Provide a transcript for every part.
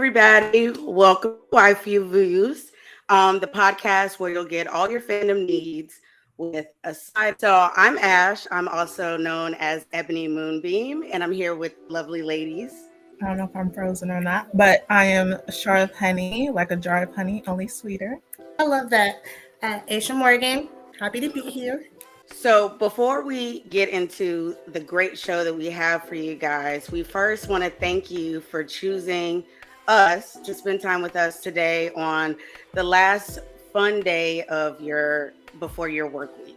everybody. Welcome to Waifu Views, the podcast where you'll get all your fandom needs with a side. So I'm Ash. I'm also known as Ebony Moonbeam, and I'm here with lovely ladies. I don't know if I'm frozen or not, but I am ACharOfHoney, like a jar of honey, only sweeter. I love that. Aisha Morgan, happy to be here. So before we get into the great show that we have for you guys, we first want to thank you for choosing us to spend time with us today on the last fun day of before your work week.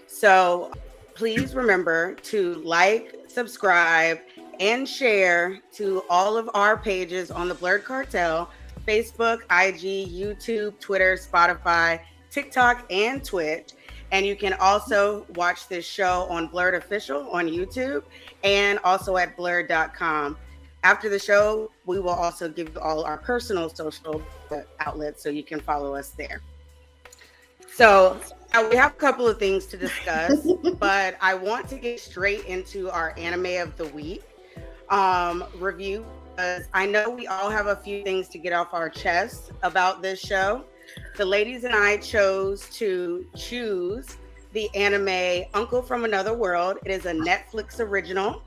So please remember to like, subscribe, and share to all of our pages on the Blurred Cartel: Facebook, IG, YouTube, Twitter, Spotify, TikTok, and Twitch. And you can also watch this show on Blurred Official on YouTube and also at blurred.com. After the show, we will also give you all our personal social outlets so you can follow us there. So we have a couple of things to discuss, but I want to get straight into our anime of the week review, because I know we all have a few things to get off our chests about this show. The ladies and I chose the anime Uncle from Another World. It is a Netflix original,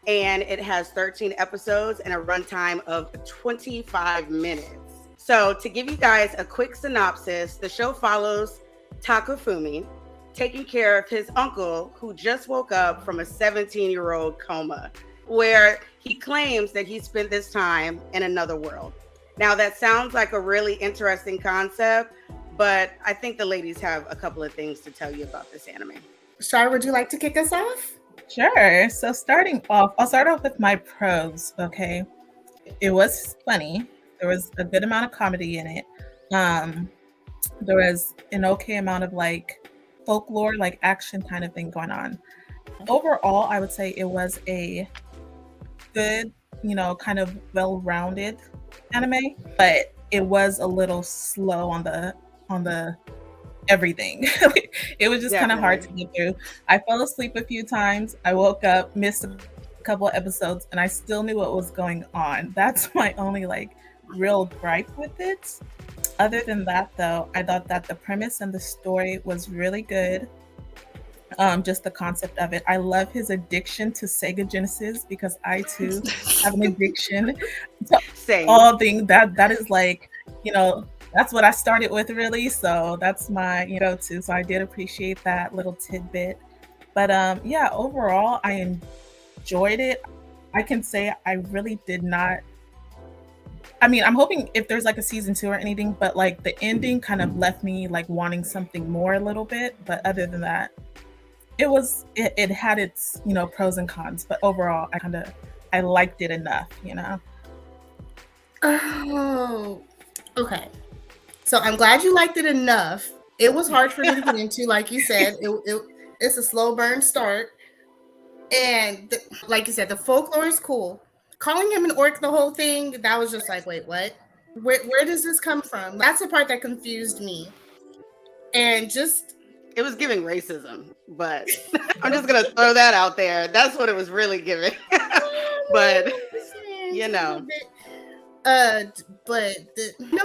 and it has 13 episodes and a runtime of 25 minutes. So to give you guys a quick synopsis, the show follows Takafumi taking care of his uncle who just woke up from a 17-year-old coma, where he claims that he spent this time in another world. Now, that sounds like a really interesting concept, but I think the ladies have a couple of things to tell you about this anime. Shar, would you like to kick us off? Sure. So starting off, I'll start off with my pros, okay? It was funny. There was a good amount of comedy in it. There was an okay amount of like folklore, like action kind of thing going on. Overall, I would say it was a good, kind of well-rounded anime, but it was a little slow on the everything. It was just kind of hard to get through. I fell asleep a few times. I woke up, missed a couple of episodes, and I still knew what was going on. That's my only like real gripe with it. Other than that, though, I thought that the premise and the story was really good. Just the concept of it. I love his addiction to Sega Genesis, because I too have an addiction to all things that is like, that's what I started with, really. So that's my go-to. So I did appreciate that little tidbit. But overall, I enjoyed it. I can say I really did not. I mean, I'm hoping if there's like a season 2 or anything, but like the ending kind of left me like wanting something more a little bit. But other than that, it had its pros and cons. But overall, I liked it enough. Oh, okay. So I'm glad you liked it enough. It was hard for me to get into, like you said. It's a slow burn start, and like you said, the folklore is cool. Calling him an orc, the whole thing, that was just like, wait, what? Where does this come from? That's the part that confused me. And it was giving racism, but I'm just gonna throw that out there. That's what it was really giving. But but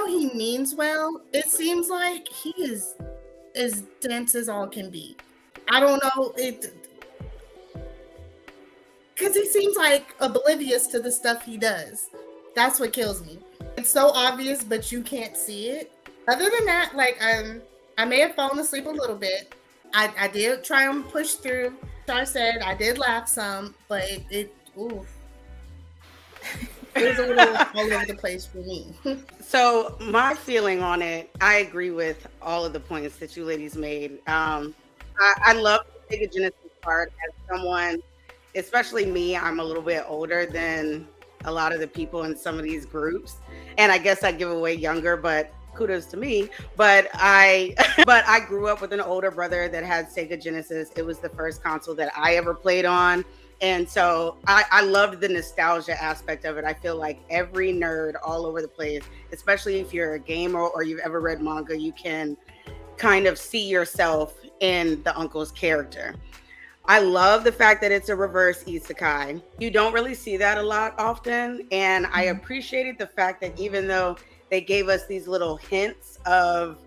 he means well. It seems like he is as dense as all can be. I don't know it, because he seems like oblivious to the stuff he does. That's what kills me. It's so obvious, but you can't see it. Other than that, like I may have fallen asleep a little bit. I did try and push through. Char said I did laugh some, but it was a little all over the place for me. So my feeling on it, I agree with all of the points that you ladies made. I love the Sega Genesis part. As someone, especially me, I'm a little bit older than a lot of the people in some of these groups, and I guess I give away younger, but kudos to me. But I grew up with an older brother that had Sega Genesis. It was the first console that I ever played on. And so I loved the nostalgia aspect of it. I feel like every nerd all over the place, especially if you're a gamer or you've ever read manga, you can kind of see yourself in the uncle's character. I love the fact that it's a reverse isekai. You don't really see that a lot often. And I appreciated the fact that even though they gave us these little hints of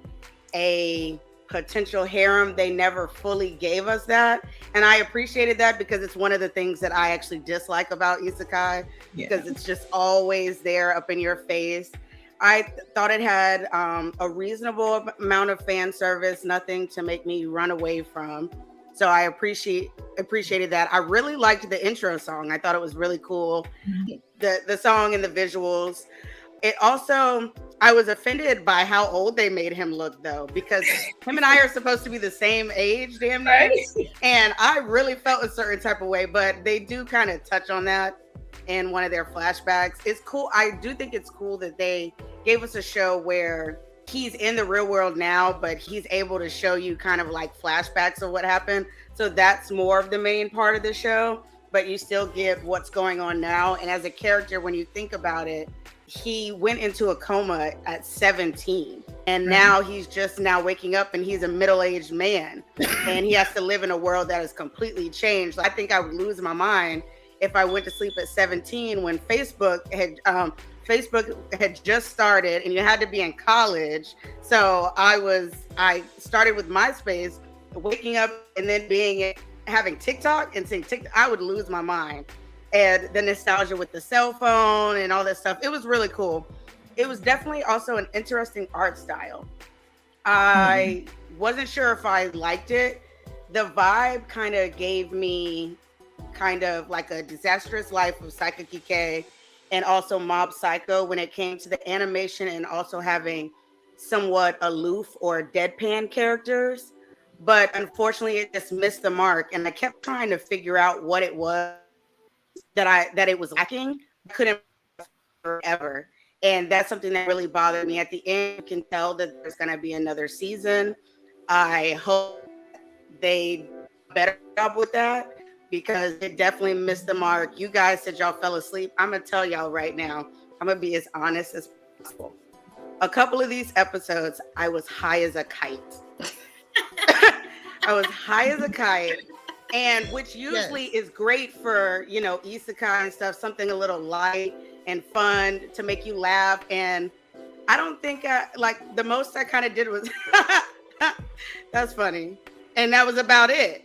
a potential harem, they never fully gave us that. And I appreciated that because it's one of the things that I actually dislike about isekai, because it's just always there up in your face. I thought it had a reasonable amount of fan service, nothing to make me run away from. So I appreciated that. I really liked the intro song. I thought it was really cool. The song and the visuals. It also, I was offended by how old they made him look, though, because him and I are supposed to be the same age, damn near. Right? And I really felt a certain type of way, but they do kind of touch on that in one of their flashbacks. It's cool. I do think it's cool that they gave us a show where he's in the real world now, but he's able to show you kind of like flashbacks of what happened. So that's more of the main part of the show, but you still get what's going on now. And as a character, when you think about it, he went into a coma at 17, and now he's just now waking up, and he's a middle-aged man, and he has to live in a world that is completely changed. I think I would lose my mind if I went to sleep at 17 when Facebook had just started and you had to be in college. So I started with MySpace, waking up and then having TikTok and seeing TikTok. I would lose my mind. And the nostalgia with the cell phone and all that stuff. It was really cool. It was definitely also an interesting art style. I wasn't sure if I liked it. The vibe kind of gave me kind of like a Disastrous Life of Psycho Kike and also Mob Psycho when it came to the animation and also having somewhat aloof or deadpan characters. But unfortunately, it just missed the mark. And I kept trying to figure out what it was that it was lacking. I couldn't forever. And that's something that really bothered me. At the end, you can tell that there's going to be another season. I hope they do a better job with that because it definitely missed the mark. You guys said y'all fell asleep. I'm going to tell y'all right now, I'm going to be as honest as possible. A couple of these episodes, I was high as a kite. I was high as a kite. And which usually is great for, isekai and stuff, something a little light and fun to make you laugh. And I don't think the most I kind of did was, that's funny. And that was about it.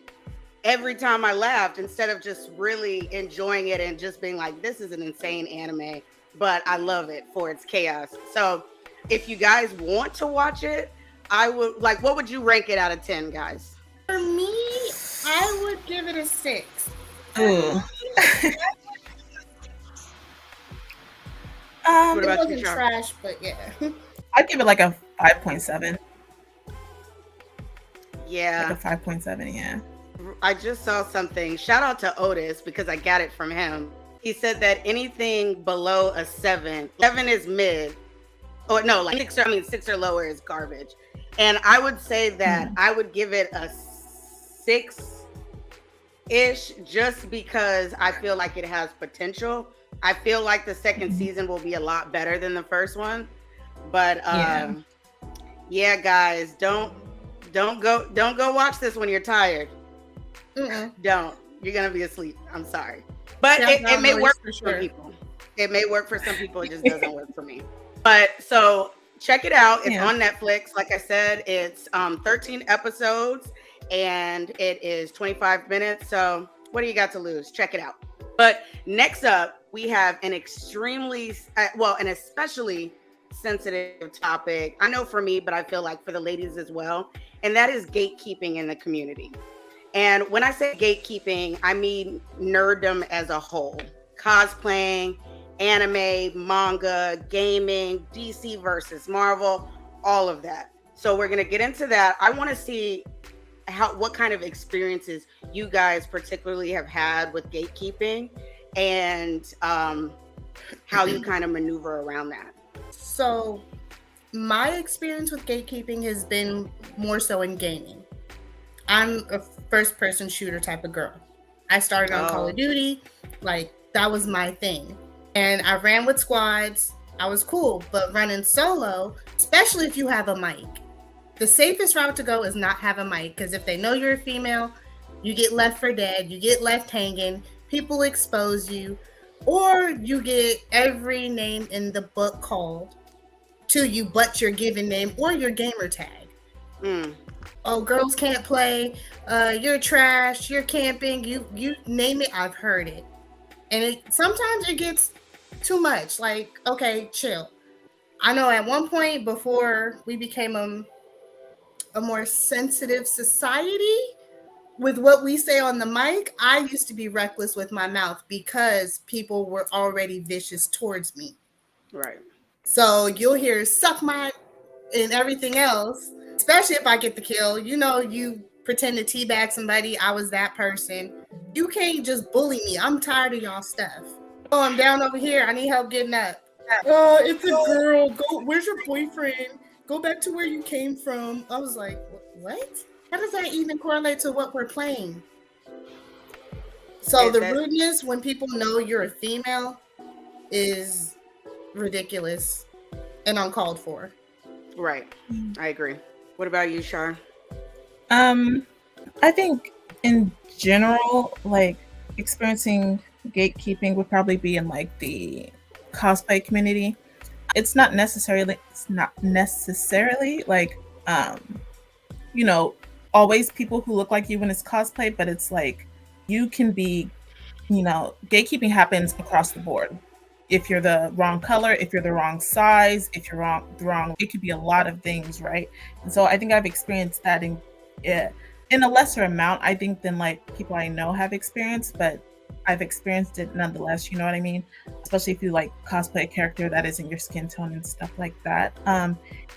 Every time I laughed, instead of just really enjoying it and just being like, this is an insane anime, but I love it for its chaos. So if you guys want to watch it, I would what would you rank it out of 10, guys? For me, I would give it a 6. Ooh. What about it wasn't trash, but yeah. I'd give it like a 5.7. Yeah. Like a 5.7, yeah. I just saw something. Shout out to Otis because I got it from him. He said that anything below a 7 is mid. Oh no, like 6 or lower is garbage. And I would say that I would give it a 6-ish just because I feel like it has potential. I feel like the second season will be a lot better than the first one. But yeah guys, don't go watch this when you're tired. Don't. You're gonna be asleep. I'm sorry. But it may work for some people. It may work for some people. It just doesn't work for me. But so check it out. It's on Netflix. Like I said, it's 13 episodes and it is 25 minutes. So what do you got to lose? Check it out. But next up, we have an an especially sensitive topic. I know for me, but I feel like for the ladies as well. And that is gatekeeping in the community. And when I say gatekeeping, I mean nerddom as a whole. Cosplaying, anime, manga, gaming, DC versus Marvel, all of that. So we're going to get into that. I want to see what kind of experiences you guys particularly have had with gatekeeping and how you kind of maneuver around that. So my experience with gatekeeping has been more so in gaming. I'm a first-person shooter type of girl. I started on Call of Duty. That was my thing. And I ran with squads. I was cool. But running solo, especially if you have a mic, the safest route to go is not have a mic. Because if they know you're a female, You get left for dead, you get left hanging, people expose you, or you get every name in the book called to you but your given name or your gamer tag. Oh, girls can't play, you're trash, you're camping, you name it, I've heard it. And sometimes it gets too much. Like, okay, chill. I know at one point before we became a more sensitive society with what we say on the mic, I used to be reckless with my mouth because people were already vicious towards me. Right. So you'll hear suck my and everything else, especially if I get the kill. You know, you pretend to teabag somebody. I was that person. You can't just bully me. I'm tired of y'all stuff. Oh, I'm down over here. I need help getting up. Oh, it's a girl. Go. Where's your boyfriend? Go back to where you came from. I was like, what? How does that even correlate to what we're playing? So the rudeness when people know you're a female is ridiculous and uncalled for. Right. I agree. What about you, Shar? I think in general, like experiencing gatekeeping would probably be in like the cosplay community. It's not necessarily like you know, always people who look like you when it's cosplay, but it's like you can be, you know, gatekeeping happens across the board. If you're the wrong color, if you're the wrong size, if you're wrong, it could be a lot of things, right? And so I think I've experienced that in a lesser amount, I think, than like people I know have experienced, but I've experienced it nonetheless, you know what I mean? Especially if you like cosplay a character that isn't your skin tone and stuff like that.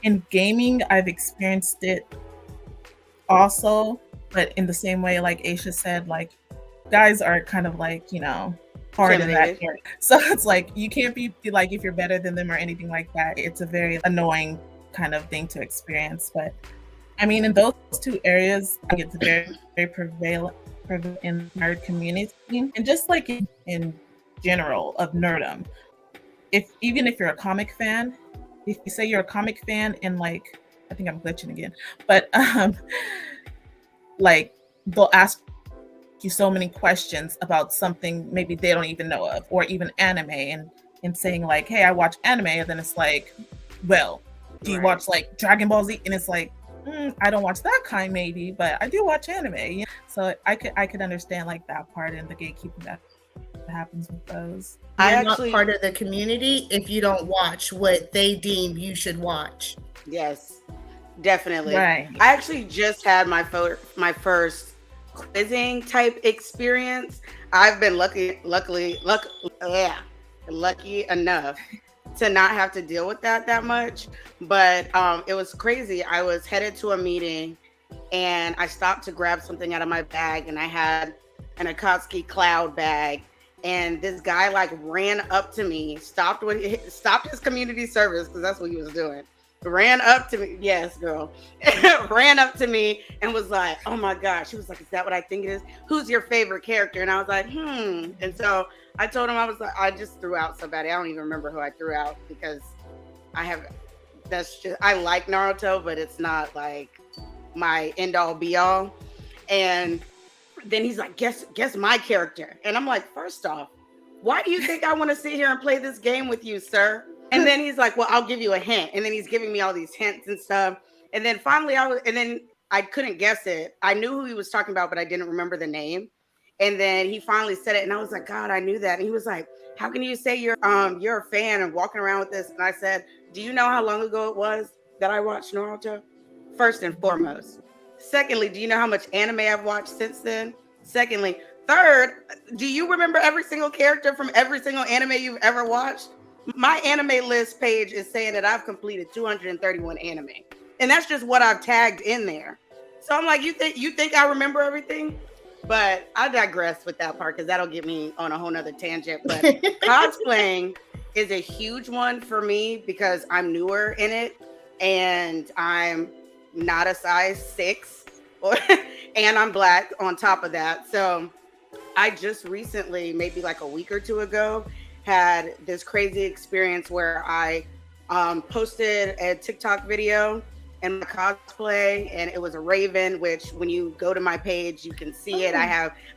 In gaming, I've experienced it also, but in the same way, like Aisha said, like guys are kind of like, you know, part of that area. So it's like you can't be like if you're better than them or anything like that. It's a very annoying kind of thing to experience. But I mean, in those two areas, I think it's very, very prevalent in nerd community, and just like in general of nerdom. Even if you're a comic fan, if you say you're a comic fan and like, I think I'm glitching again, but like they'll ask you so many questions about something maybe they don't even know of, or even anime, and saying like, hey, I watch anime, and then it's like, well, do you watch like Dragon Ball Z? And it's like, I don't watch that kind maybe, but I do watch anime. You know? So I could understand like that part and the gatekeeping that happens with those. You're not part of the community if you don't watch what they deem you should watch. Yes, definitely. Right. I actually just had my first quizzing type experience. I've been lucky enough to not have to deal with that much, but it was crazy. I was headed to a meeting and I stopped to grab something out of my bag, and I had an Akatsuki cloud bag, and this guy like ran up to me, stopped his community service, because that's what he was doing. Ran up to me, yes, girl. Ran up to me and was like, "Oh my gosh!" She was like, "Is that what I think it is? Who's your favorite character?" And I was like, And so I told him, I just threw out somebody. I don't even remember who I threw out, because I like Naruto, but it's not like my end all be all. And then he's like, "Guess my character," and I'm like, "First off, why do you think I want to sit here and play this game with you, sir?" And then he's like, "Well, I'll give you a hint." And then he's giving me all these hints and stuff. And then finally I couldn't guess it. I knew who he was talking about, but I didn't remember the name. And then he finally said it, and I was like, "God, I knew that." And he was like, "How can you say you're a fan and walking around with this?" And I said, "Do you know how long ago it was that I watched Naruto? First and foremost. Secondly, do you know how much anime I've watched since then? Secondly, third, do you remember every single character from every single anime you've ever watched? My anime list page is saying that I've completed 231 anime. And that's just what I've tagged in there." So I'm like, you think I remember everything? But I digress with that part, because that'll get me on a whole nother tangent. But cosplaying is a huge one for me, because I'm newer in it and I'm not a size 6 and I'm Black on top of that. So I just recently, maybe like a week or two ago, had this crazy experience where I posted a TikTok video in my cosplay, and it was a raven, which when you go to my page, you can see it.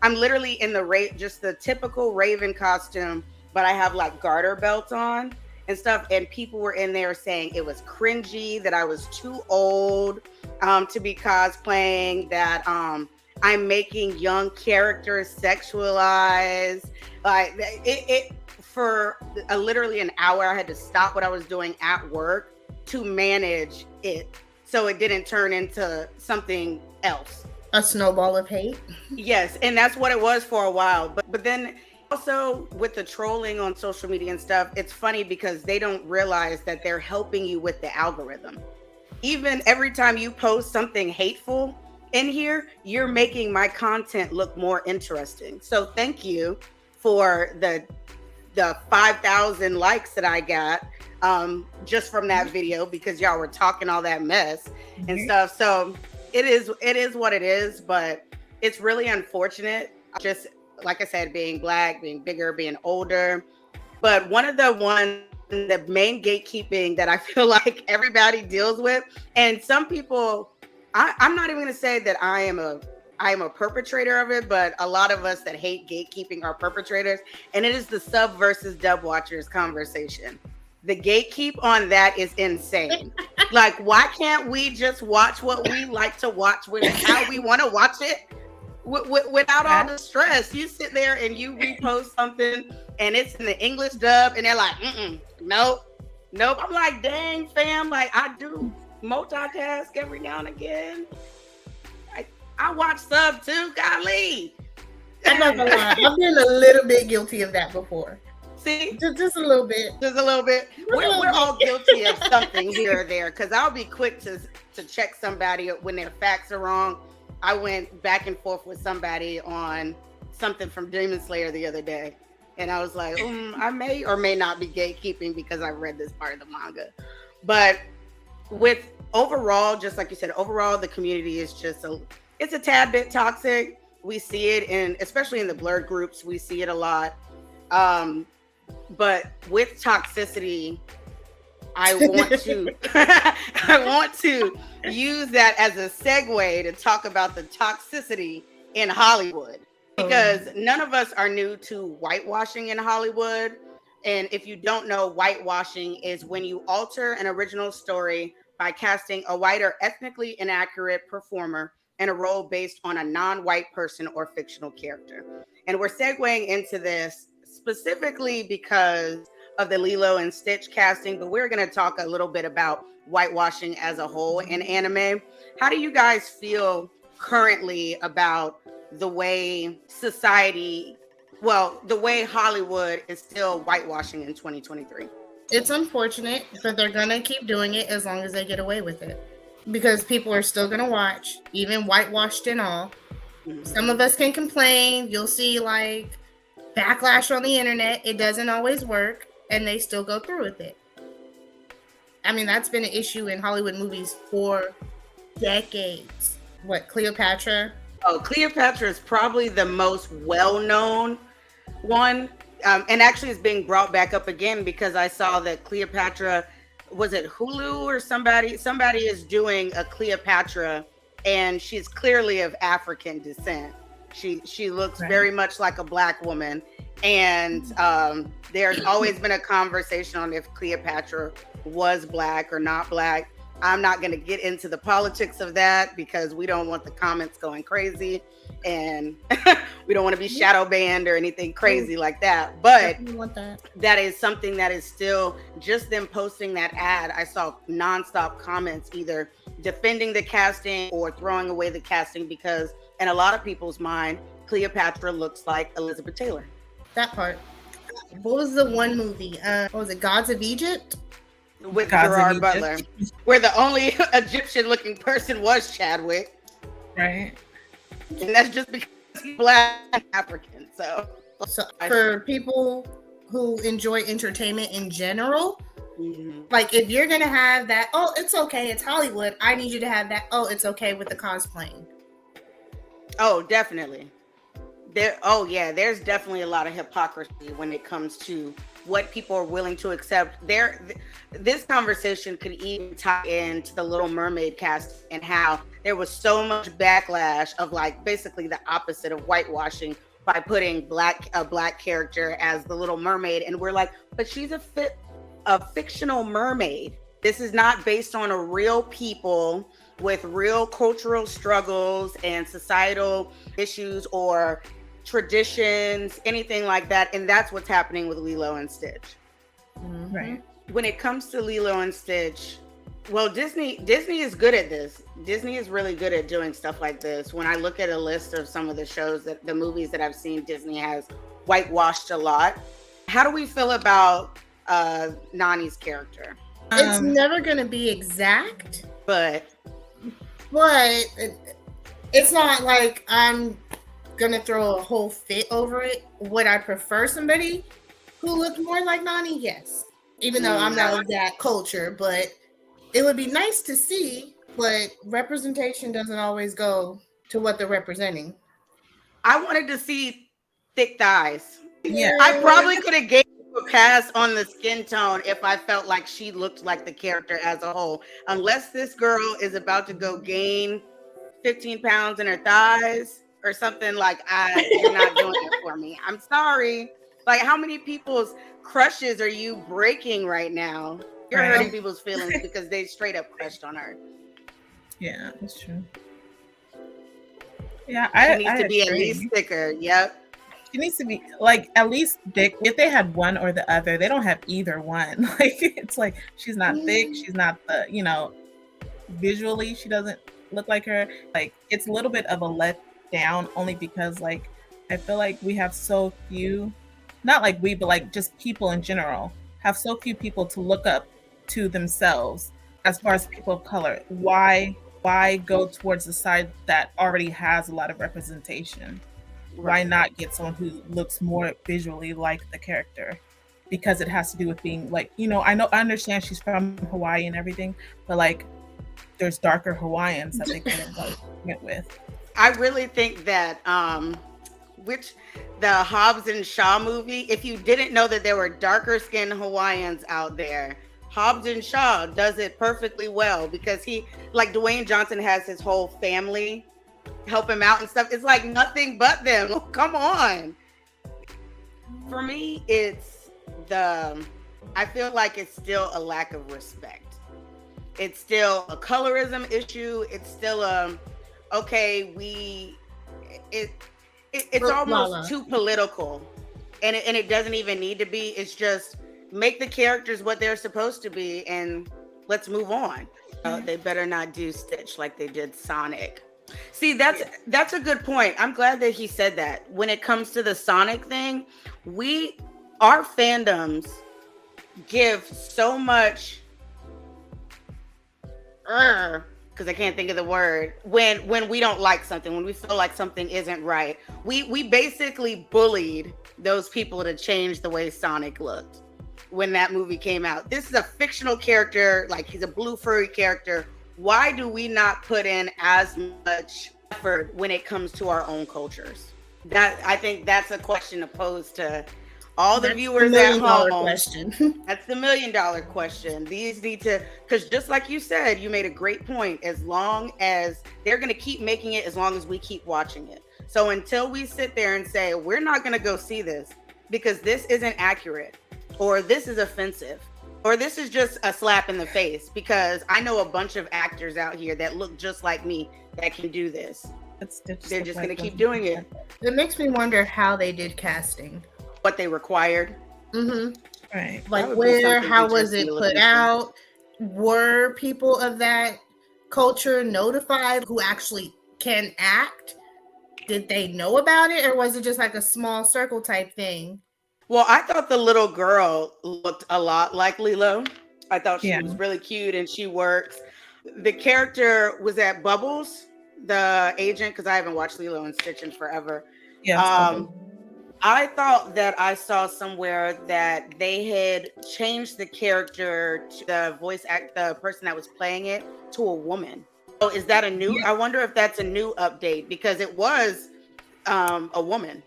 I'm literally in the just the typical raven costume, but I have like garter belts on and stuff. And people were in there saying it was cringy, that I was too old to be cosplaying, that I'm making young characters sexualized. Like it for literally an hour, I had to stop what I was doing at work to manage it, so it didn't turn into something else. A snowball of hate. Yes, and that's what it was for a while. But then also with the trolling on social media and stuff, it's funny because they don't realize that they're helping you with the algorithm. Even every time you post something hateful in here, you're making my content look more interesting. So thank you for the 5,000 likes that I got just from that video, because y'all were talking all that mess and stuff. So it is what it is, but it's really unfortunate. Just like I said, being Black, being bigger, being older. But one of the main gatekeeping that I feel like everybody deals with, and some people, I'm not even going to say that I am a perpetrator of it, but a lot of us that hate gatekeeping are perpetrators, and it is the sub versus dub watchers conversation. The gatekeep on that is insane. Like, why can't we just watch what we like to watch with how we want to watch it without all the stress? You sit there and you repost something and it's in the English dub and they're like, nope. I'm like, dang fam, like I do multitask every now and again. I watch sub too, golly. I'm not gonna lie, I've been a little bit guilty of that before. See? Just a little bit. Just a little bit. We're all guilty of something here or there, because I'll be quick to check somebody when their facts are wrong. I went back and forth with somebody on something from Demon Slayer the other day, and I was like, I may or may not be gatekeeping because I read this part of the manga. But with overall, just like you said, overall the community is just it's a tad bit toxic. We see it especially in the blurred groups, we see it a lot. But with toxicity, I want to use that as a segue to talk about the toxicity in Hollywood, because none of us are new to whitewashing in Hollywood. And if you don't know, whitewashing is when you alter an original story by casting a white or ethnically inaccurate performer in a role based on a non-white person or fictional character. And we're segueing into this specifically because of the Lilo and Stitch casting, but we're going to talk a little bit about whitewashing as a whole in anime. How do you guys feel currently about the way the way Hollywood is still whitewashing in 2023? It's unfortunate, but they're going to keep doing it as long as they get away with it, because people are still going to watch, even whitewashed and all. Some of us can complain. You'll see like backlash on the internet. It doesn't always work, and they still go through with it. I mean, that's been an issue in Hollywood movies for decades. What, Cleopatra? Oh, Cleopatra is probably the most well-known one. And actually it's being brought back up again because I saw that Cleopatra, was it Hulu or somebody is doing a Cleopatra, and she's clearly of African descent. She looks very much like a Black woman. And there's always been a conversation on if Cleopatra was Black or not Black. I'm not going to get into the politics of that because we don't want the comments going crazy, and we don't want to be shadow banned or anything crazy like that. But that is something that is still, just them posting that ad, I saw nonstop comments either defending the casting or throwing away the casting because in a lot of people's mind, Cleopatra looks like Elizabeth Taylor. That part. What was the one movie? What was it? Gods of Egypt? With Gerard Butler, where the only Egyptian-looking person was Chadwick. Right. And that's just because he's Black and African. So for people who enjoy entertainment in general, like if you're going to have that, oh, it's okay, it's Hollywood, I need you to have that, oh, it's okay with the cosplaying. Oh, definitely. There's definitely a lot of hypocrisy when it comes to what people are willing to accept. This conversation could even tie into the Little Mermaid cast and how there was so much backlash of like basically the opposite of whitewashing by putting a black character as the Little Mermaid, and we're like, but she's a fictional mermaid. This is not based on a real people with real cultural struggles and societal issues or traditions, anything like that. And that's what's happening with Lilo and Stitch. Mm-hmm. Right. When it comes to Lilo and Stitch, well, Disney is good at this. Disney is really good at doing stuff like this. When I look at a list of some of the movies that I've seen, Disney has whitewashed a lot. How do we feel about Nani's character? It's never going to be exact, but it's not like I'm going to throw a whole fit over it. Would I prefer somebody who looked more like Nani? Yes. Even though I'm not of that culture, but it would be nice to see, but representation doesn't always go to what they're representing. I wanted to see thick thighs. Yeah. I probably could have gave a pass on the skin tone if I felt like she looked like the character as a whole. Unless this girl is about to go gain 15 pounds in her thighs or something, like you're not doing it for me. I'm sorry. Like, how many people's crushes are you breaking right now? You're hurting people's feelings because they straight up crushed on her. Yeah, that's true. Yeah, she needs to be at least thicker. Yep. She needs to be like at least thick. If they had one or the other, they don't have either one. Like, it's like she's not thick. She's not visually she doesn't look like her. Like, it's a little bit of a letdown only because like I feel like we have so few, not like we, but like just people in general have so few people to look up to themselves as far as people of color. Why go towards the side that already has a lot of representation? Why not get someone who looks more visually like the character? Because it has to do with being like, I understand she's from Hawaii and everything, but like there's darker Hawaiians that they could have went with. I really think that the Hobbs and Shaw movie, if you didn't know that there were darker skinned Hawaiians out there, Hobbs and Shaw does it perfectly well because Dwayne Johnson has his whole family help him out and stuff. It's like nothing but them. Oh, come on. For me, I feel like it's still a lack of respect. It's still a colorism issue. It's still it's almost too political, and it doesn't even need to be. It's just make the characters what they're supposed to be, and let's move on. They better not do Stitch like they did Sonic. See, that's a good point. I'm glad that he said that. When it comes to the Sonic thing, our fandoms give so much because I can't think of the word, when we don't like something, when we feel like something isn't right. We basically bullied those people to change the way Sonic looked when that movie came out. This is a fictional character, like he's a blue furry character. Why do we not put in as much effort when it comes to our own cultures? I think that's a question to pose to all the viewers at home. That's the $1 million question. These need to, because just like you said, you made a great point. As long as they're going to keep making it, as long as we keep watching it. So until we sit there and say, we're not going to go see this because this isn't accurate, or this is offensive, or this is just a slap in the face, because I know a bunch of actors out here that look just like me that can do this. They're just going to keep doing it. It makes me wonder how they did casting. What they required. Mm-hmm. Right. Like how was it put out? Were people of that culture notified who actually can act? Did they know about it, or was it just like a small circle type thing? Well, I thought the little girl looked a lot like Lilo. I thought she was really cute and she works. The character was at Bubbles, the agent, because I haven't watched Lilo and Stitch in forever. Yeah. I thought that I saw somewhere that they had changed the character to the person that was playing it to a woman. So is that a new? I wonder if that's a new update, because it was a woman.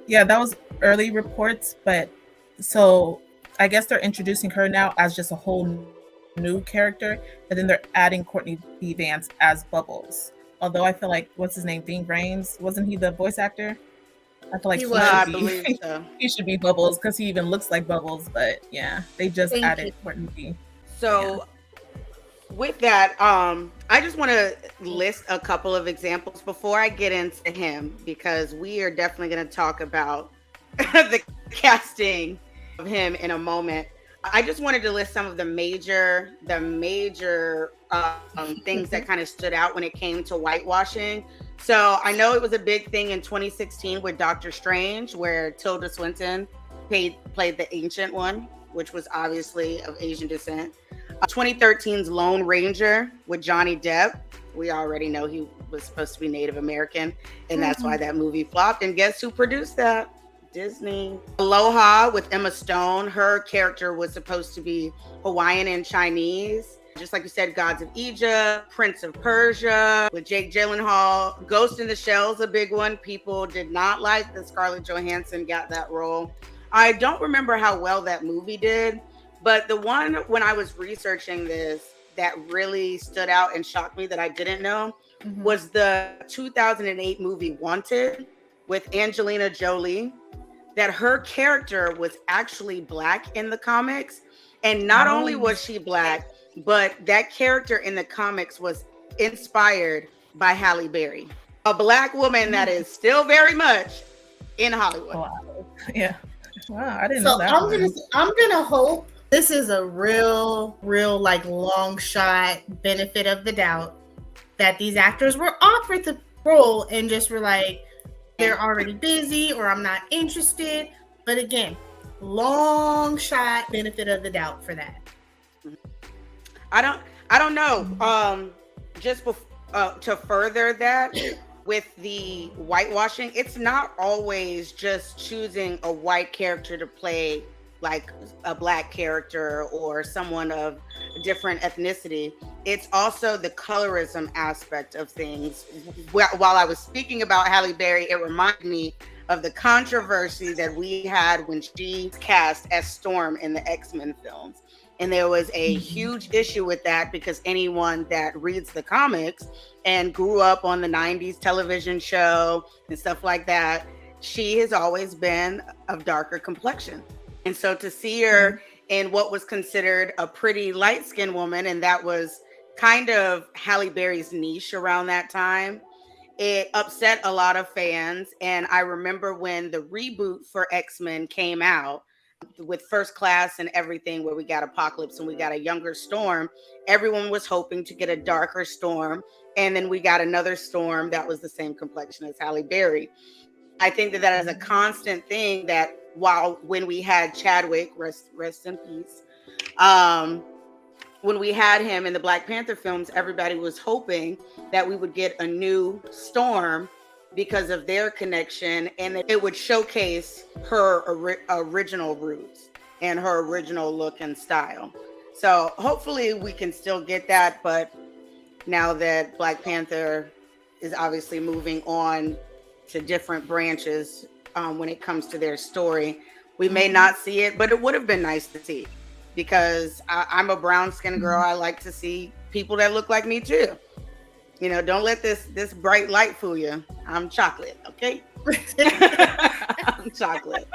Yeah, that was early reports, but So I guess they're introducing her now as just a whole new character, and then they're adding Courtney B. Vance as Bubbles. Although I feel like what's his name, Ving Rhames, wasn't he the voice actor? I feel like He he was. I should believe be so. he should be Bubbles because he even looks like Bubbles. But yeah, they just Thank added you. Courtney B. So with that, I just want to list a couple of examples before I get into him, because we are definitely going to talk about the casting of him in a moment. I just wanted to list some of the major things that kind of stood out when it came to whitewashing. So I know it was a big thing in 2016 with Doctor Strange, where Tilda Swinton played the Ancient One, which was obviously of Asian descent. 2013's Lone Ranger with Johnny Depp. We already know he was supposed to be Native American, and that's why that movie flopped. And guess who produced that? Disney. Aloha with Emma Stone. Her character was supposed to be Hawaiian and Chinese. Just like you said, Gods of Egypt, Prince of Persia with Jake Gyllenhaal. Ghost in the Shell's a big one. People did not like that Scarlett Johansson got that role. I don't remember how well that movie did, but the one when I was researching this that really stood out and shocked me that I didn't know was the 2008 movie Wanted with Angelina Jolie, that her character was actually Black in the comics. And not only was she Black, but that character in the comics was inspired by Halle Berry, a Black woman that is still very much in Hollywood. Wow. Yeah. Wow, I didn't know that. I'm gonna hope this is a real like long shot benefit of the doubt that these actors were offered the role and just were like, they're already busy or I'm not interested. But again, long shot benefit of the doubt for that. I don't know. To further that, with the whitewashing, it's not always just choosing a white character to play like a Black character or someone of a different ethnicity. It's also the colorism aspect of things. While I was speaking about Halle Berry, it reminded me of the controversy that we had when she cast as Storm in the X-Men films. And there was a huge issue with that because anyone that reads the comics and grew up on the 90s television show and stuff like that, she has always been of darker complexion. And so to see her in what was considered a pretty light-skinned woman, and that was kind of Halle Berry's niche around that time, it upset a lot of fans. And I remember when the reboot for X-Men came out, with First Class and everything, where we got Apocalypse and we got a younger Storm, everyone was hoping to get a darker Storm, and then we got another Storm that was the same complexion as Halle Berry. I think that is a constant thing, that when we had Chadwick, rest in peace, when we had him in the Black Panther films, everybody was hoping that we would get a new Storm because of their connection, and it would showcase her original roots and her original look and style. So hopefully we can still get that, but now that Black Panther is obviously moving on to different branches when it comes to their story, we may not see it, but it would have been nice to see, because I'm a brown skinned girl. I like to see people that look like me too. You know, don't let this bright light fool you. I'm chocolate, okay? I'm chocolate.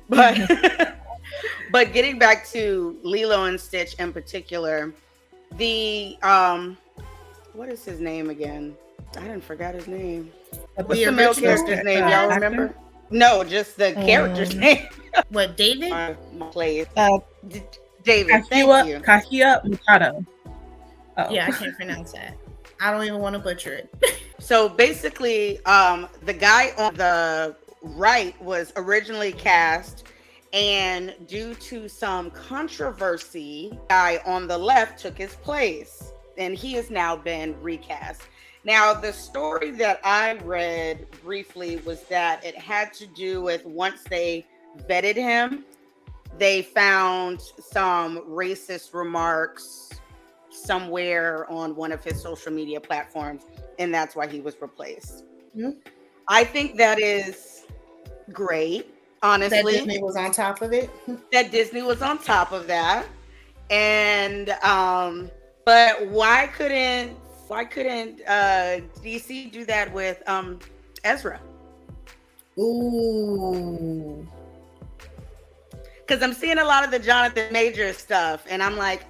But getting back to Lilo and Stitch in particular, the what is his name again? I didn't forget his name. What's the male character's name? Y'all remember? No, just the character's name. What, David? David. Thank you. Kahia Mikado. Oh. Yeah, I can't pronounce that. I don't even want to butcher it. So basically, the guy on the right was originally cast, and due to some controversy, the guy on the left took his place, and he has now been recast. Now, the story that I read briefly was that it had to do with, once they vetted him, they found some racist remarks somewhere on one of his social media platforms, and that's why he was replaced. I think that is great. honestly. That Disney was on top of it. That Disney was on top of that. And but why couldn't DC do that with Ezra? Ooh. Because I'm seeing a lot of the Jonathan Majors stuff, and I'm like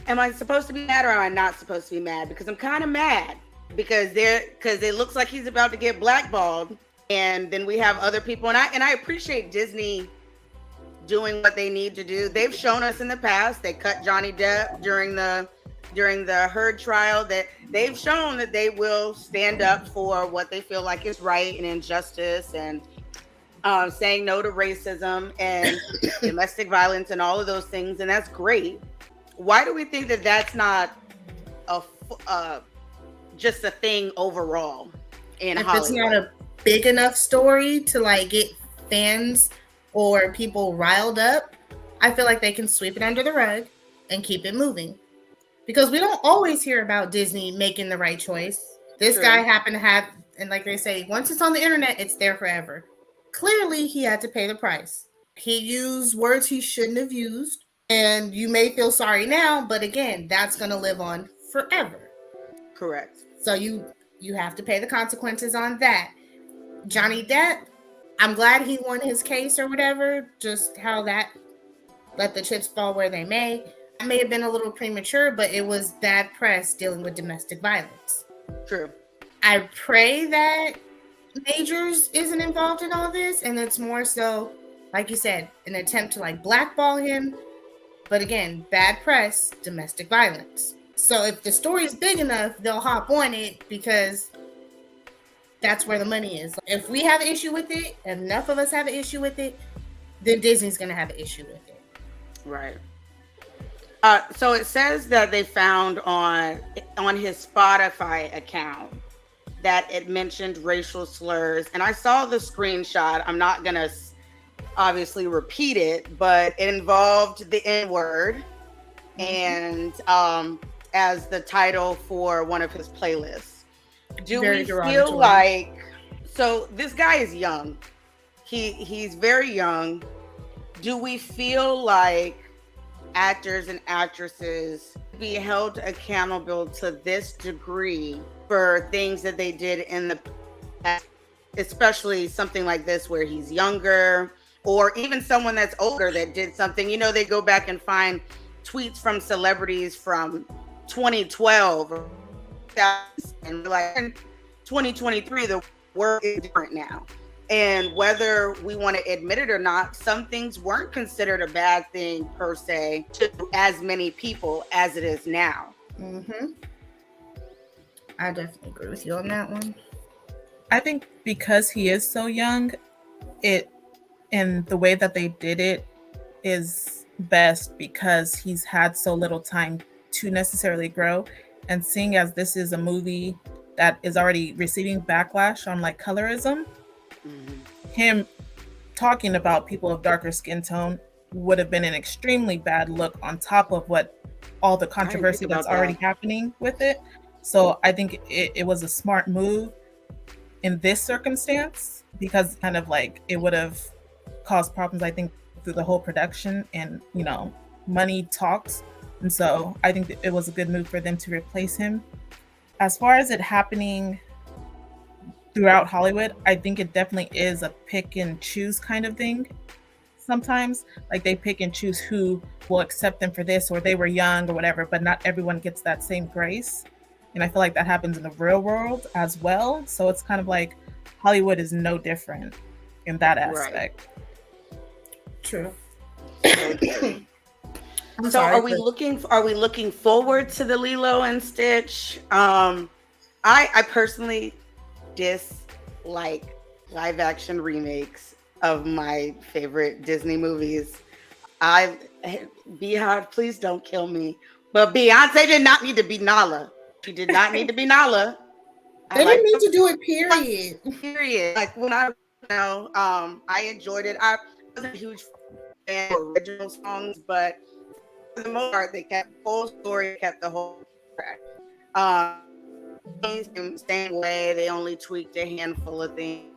am I supposed to be mad or am I not supposed to be mad? Because I'm kind of mad because it looks like he's about to get blackballed, and then we have other people, and I appreciate Disney doing what they need to do. They've shown us in the past, they cut Johnny Depp during the Heard trial, that they've shown that they will stand up for what they feel like is right and injustice, and saying no to racism and domestic violence and all of those things, and that's great. Why do we think that that's not just a thing overall in if Hollywood? It's not a big enough story to like get fans or people riled up, I feel like they can sweep it under the rug and keep it moving. Because we don't always hear about Disney making the right choice. This True. guy happened to have, and like they say, once it's on the internet, it's there forever. Clearly, he had to pay the price. He used words he shouldn't have used, and you may feel sorry now, but again, that's going to live on forever. Correct. So you have to pay the consequences on that. Johnny Depp, I'm glad he won his case or whatever, just how that let the chips fall where they may. It may have been a little premature, but it was bad press dealing with domestic violence. True. I pray that Majors isn't involved in all this, and it's more so, like you said, an attempt to like blackball him. But again, bad press, domestic violence. So if the story's big enough, they'll hop on it because that's where the money is. If we have an issue with it, enough of us have an issue with it, then Disney's going to have an issue with it. Right. So it says that they found on his Spotify account that it mentioned racial slurs, and I saw the screenshot. I'm not gonna obviously repeat it, but it involved the N-word, and as the title for one of his playlists. Do we feel like, so this guy is young, he's very young. Do we feel like actors and actresses be held accountable to this degree for things that they did in the past, especially something like this where he's younger, or even someone that's older that did something? You know, they go back and find tweets from celebrities from 2012 and like in 2023 the world is different now. And whether we want to admit it or not, some things weren't considered a bad thing per se to as many people as it is now. Mm-hmm. I definitely agree with you on that one. I think because he is so young, and the way that they did it is best because he's had so little time to necessarily grow. And seeing as this is a movie that is already receiving backlash on like colorism, him talking about people of darker skin tone would have been an extremely bad look on top of what all the controversy that's already happening with it. So I think it was a smart move in this circumstance because kind of like it would have caused problems, I think, through the whole production and, you know, money talks. And so I think it was a good move for them to replace him. As far as it happening throughout Hollywood, I think it definitely is a pick and choose kind of thing. Sometimes like they pick and choose who will accept them for this, or they were young or whatever, but not everyone gets that same grace. And I feel like that happens in the real world as well. So it's kind of like Hollywood is no different in that aspect. Right. True. So are we looking forward to the Lilo and Stitch? I personally dislike live action remakes of my favorite Disney movies. Beyonce, please don't kill me. But Beyonce did not need to be Nala. She did not need to be Nala. They didn't need to do it, period. Like when I enjoyed it. I wasn't a huge fan of original songs, but for the most part, they kept the whole story, kept the whole track. Same way, they only tweaked a handful of things.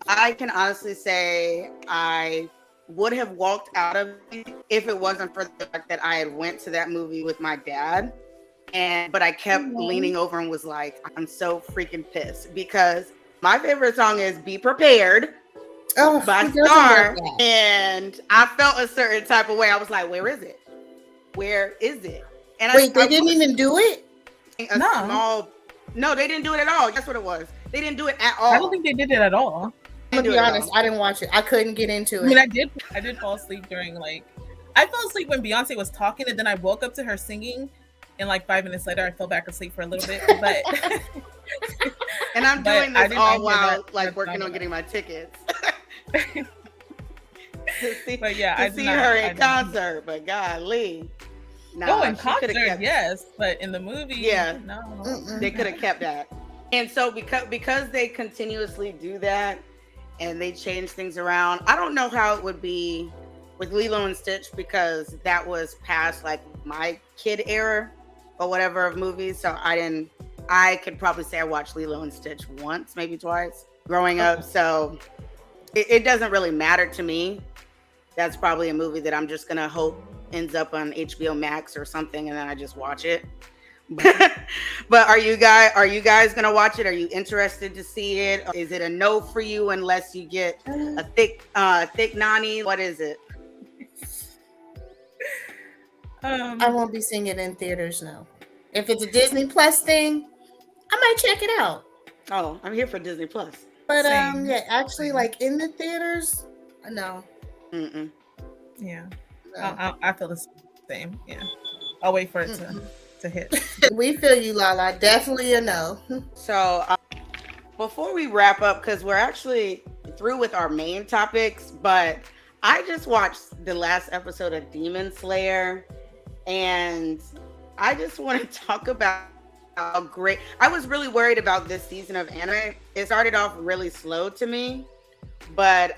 I can honestly say I would have walked out of it if it wasn't for the fact that I had went to that movie with my dad. But I kept leaning over and was like, I'm so freaking pissed because my favorite song is Be Prepared by Star. And I felt a certain type of way. I was like, where is it? Where is it? And wait, they didn't even do it? No, they didn't do it at all. That's what it was. They didn't do it at all. I don't think they did it at all. I'm gonna be honest, I didn't watch it. I couldn't get into it. I mean, I did fall asleep during I fell asleep when Beyonce was talking, and then I woke up to her singing, and 5 minutes later I fell back asleep for a little bit. But and I'm doing this all while working on getting my tickets. to see her in concert, but golly. No, in concert, yes, but in the movie, no. They could have kept that. And so because they continuously do that and they change things around, I don't know how it would be with Lilo and Stitch because that was past my kid era or whatever of movies. So I could probably say I watched Lilo and Stitch once, maybe twice growing up. So it doesn't really matter to me. That's probably a movie that I'm just gonna hope ends up on HBO Max or something, and then I just watch it. But are you guys gonna watch it? Are you interested to see it? Or is it a no for you unless you get a thick nani? What is it? I won't be seeing it in theaters now. If it's a Disney Plus thing, I might check it out. Oh, I'm here for Disney Plus. But actually, in the theaters, no. Mm-mm. Yeah, no. I feel the same. Yeah, I'll wait for it to hit. We feel you, Lala. Definitely a no. So before we wrap up, because we're actually through with our main topics, but I just watched the last episode of Demon Slayer, and I just want to talk about how great. I was really worried about this season of anime. It started off really slow to me, but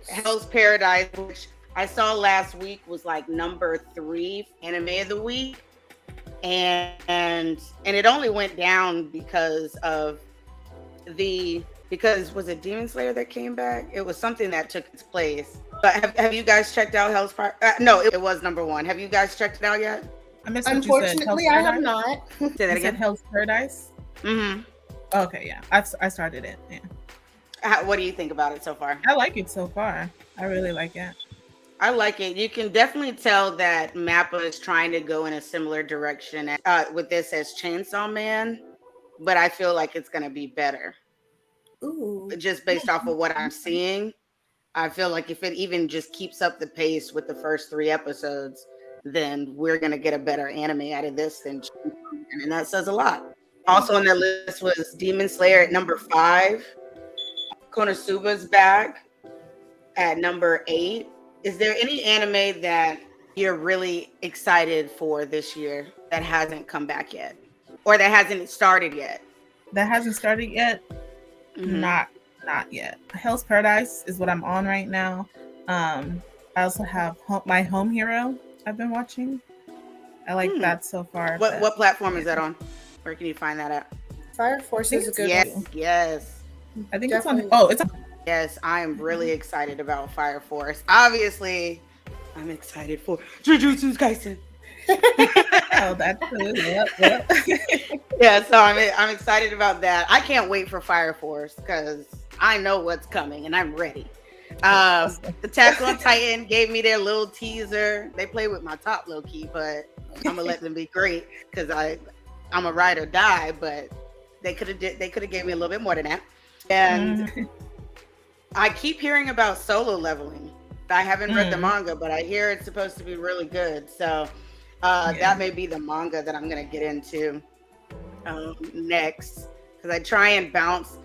Hell's Paradise, which I saw last week, was number 3 anime of the week, and it only went down because was it Demon Slayer that came back? It was something that took its place. But have you guys checked out Hell's Paradise? No, it was number 1. Have you guys checked it out yet? Unfortunately, I have not. Say that again. Hell's Paradise. Mm-hmm. Okay, yeah, I started it. Yeah. What do you think about it so far? I like it so far. I really like it. I like it. You can definitely tell that Mappa is trying to go in a similar direction with this as Chainsaw Man, but I feel like it's going to be better. Ooh. Just based off of what I'm seeing, I feel like if it even just keeps up the pace with the first 3 episodes, then we're going to get a better anime out of this than Chainsaw Man, and that says a lot. Also on that list was Demon Slayer at number 5. Konosuba's back at number 8. Is there any anime that you're really excited for this year that hasn't come back yet, or that hasn't started yet? That hasn't started yet? Mm-hmm. Not yet. Hell's Paradise is what I'm on right now. I also have My Home Hero I've been watching. I like that so far. What platform is that on? Where can you find that at? Fire Force is a good one. Yes. I think it's on. Yes, I am really excited about Fire Force. Obviously, I'm excited for Jujutsu Kaisen. Oh, that's good. Yep. Yeah, so I'm excited about that. I can't wait for Fire Force because I know what's coming and I'm ready. Attack on Titan gave me their little teaser. They play with my top low key, but I'm gonna let them be great because I'm a ride or die. But they could have gave me a little bit more than that. And I keep hearing about Solo Leveling. I haven't read the manga, but I hear it's supposed to be really good. So that may be the manga that I'm going to get into next. Because I try and bounce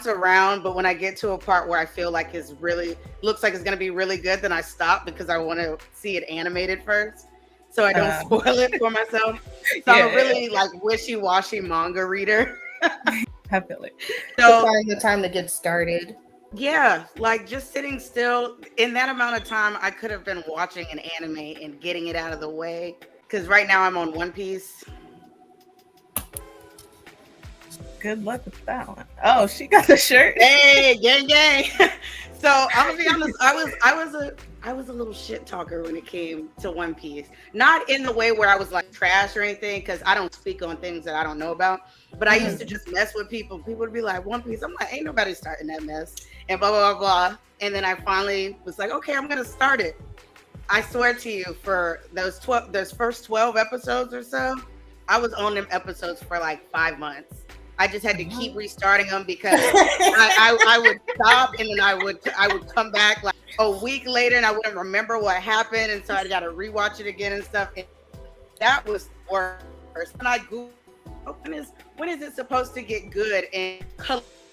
around, but when I get to a part where I feel like looks like it's going to be really good, then I stop because I want to see it animated first. So I don't spoil it for myself. So I'm a really wishy-washy manga reader. I feel it. So finding the time to get started. Yeah, just sitting still in that amount of time, I could have been watching an anime and getting it out of the way. Because right now I'm on One Piece. Good luck with that one. Oh, she got the shirt. Hey, gang, gang. So I'm gonna be honest. I was a little shit talker when it came to One Piece. Not in the way where I was like trash or anything, because I don't speak on things that I don't know about. But I used to just mess with people. People would be like, One Piece. I'm like, ain't nobody starting that mess. And blah blah blah blah. And then I finally was like, okay, I'm gonna start it. I swear to you, for those first 12 episodes or so, I was on them episodes for like 5 months. I just had to keep restarting them because I would stop and then I would come back like a week later and I wouldn't remember what happened, and so I got to rewatch it again and stuff. And that was worse. And I Googled, when is it supposed to get good? And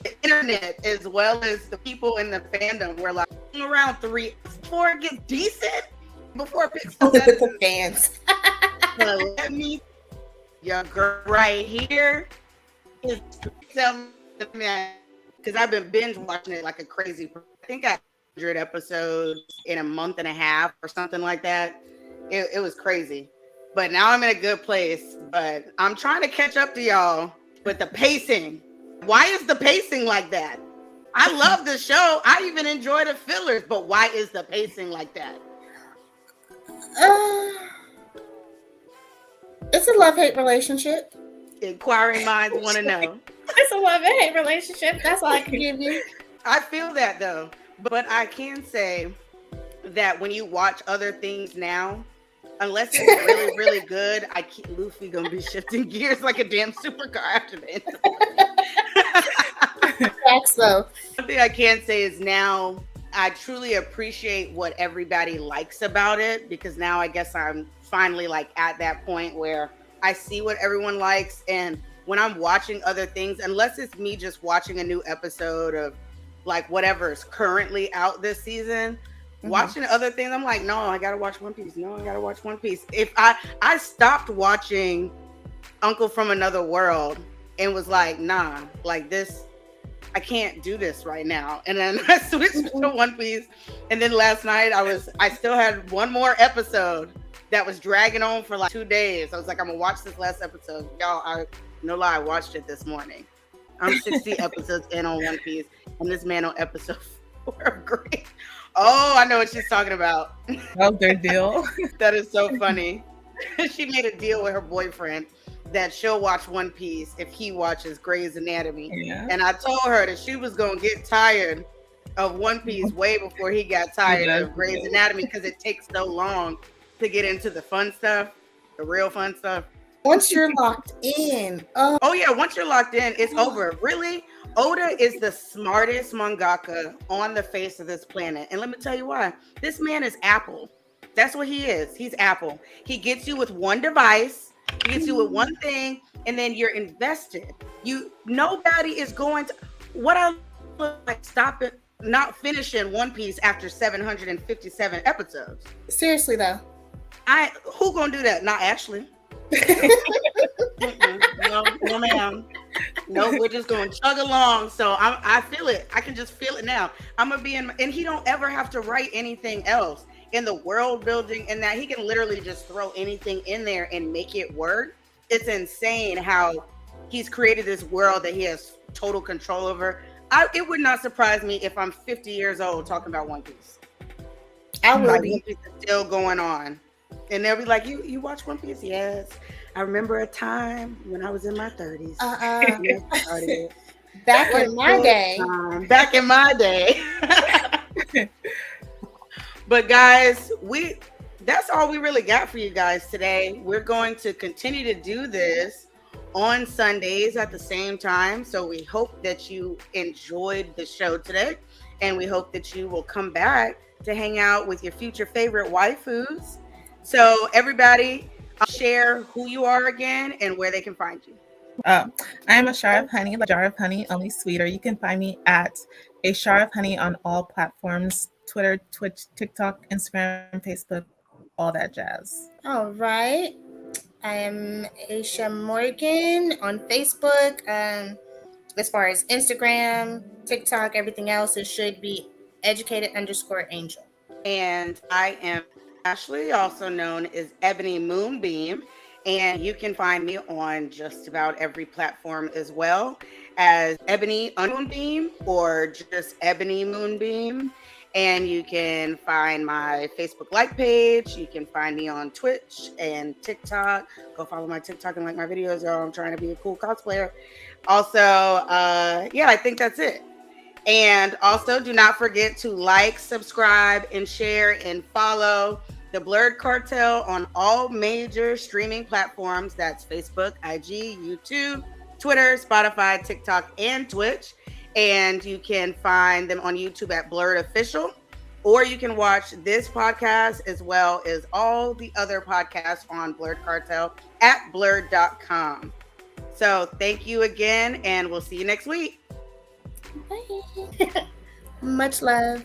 the internet as well as the people in the fandom were like around 3 before it gets decent. Before it picks up The fans. let me, your girl right here is because I've been binge watching it like a crazy. I think I had 100 episodes in a month and a half or something like that. It was crazy, but now I'm in a good place. But I'm trying to catch up to y'all with the pacing. Why is the pacing like that? I love the show. I even enjoy the fillers, but why is the pacing like that? It's a love-hate relationship. Inquiring minds want to know. It's a love-hate relationship. That's all I can give you. I feel that though, but I can say that when you watch other things now, unless it's really, really good, Luffy gonna be shifting gears like a damn supercar after the end. Facts though. One thing I can say is now I truly appreciate what everybody likes about it, because now I guess I'm finally like at that point where I see what everyone likes. And when I'm watching other things, unless it's me just watching a new episode of like whatever is currently out this season, watching other things, I'm like, no, I gotta watch One Piece. No, I gotta watch One Piece. If I stopped watching Uncle from Another World and was like, nah, like this, I can't do this right now. And then I switched to One Piece. And then last night I still had one more episode that was dragging on for like 2 days. I was like, I'm gonna watch this last episode. Y'all, no lie, I watched it this morning. I'm 60 episodes in on One Piece, and this man on episode 4 of Great. Oh, I know what she's talking about. Oh, their deal. That is so funny. She made a deal with her boyfriend that she'll watch One Piece if he watches Grey's Anatomy. Yeah. And I told her that she was gonna get tired of One Piece way before he got tired of Grey's Anatomy, because it takes so long to get into the fun stuff, the real fun stuff. Once you're locked in. Oh yeah, once you're locked in, it's over. Really, Oda is the smartest mangaka on the face of this planet. And let me tell you why. This man is Apple. That's what he is. He's Apple. He gets you with one device. He gets you with one thing, and then you're invested. Nobody is going to. What I like, stop it, not finishing One Piece after 757 episodes. Seriously though, who gonna do that? Not Ashley. No, ma'am. No, we're just gonna chug along. So I feel it. I can just feel it now. I'm gonna be in, and he don't ever have to write anything else. In the world building, and that he can literally just throw anything in there and make it work. It's insane how he's created this world that he has total control over. It would not surprise me if I'm 50 years old talking about One Piece. I will One be. Piece is still going on, and they'll be like, "You watch One Piece?" Yes, I remember a time when I was in my 30s. Back in my day. Back in my day. But guys, that's all we really got for you guys today. We're going to continue to do this on Sundays at the same time. So we hope that you enjoyed the show today, and we hope that you will come back to hang out with your future favorite waifus. So everybody, share who you are again and where they can find you. I am ACharOfHoney, like Jar of Honey, only sweeter. You can find me at ACharOfHoney on all platforms: Twitter, Twitch, TikTok, Instagram, Facebook, all that jazz. All right. I am Aisha Morgan on Facebook. As far as Instagram, TikTok, everything else, it should be educated_angel. And I am Ashley, also known as Ebony Moonbeam. And you can find me on just about every platform as well as Ebony Moonbeam or just Ebony Moonbeam. And you can find my Facebook like page. You can find me on Twitch and TikTok. Go follow my TikTok and like my videos, y'all. I'm trying to be a cool cosplayer. Also, yeah, I think that's it. And also, do not forget to like, subscribe, and share and follow the Blurred Cartel on all major streaming platforms. That's Facebook, IG, YouTube, Twitter, Spotify, TikTok, and Twitch. And you can find them on YouTube at Blurred Official, or you can watch this podcast as well as all the other podcasts on Blurred Cartel at blurred.com. So thank you again, and we'll see you next week. Bye. Much love.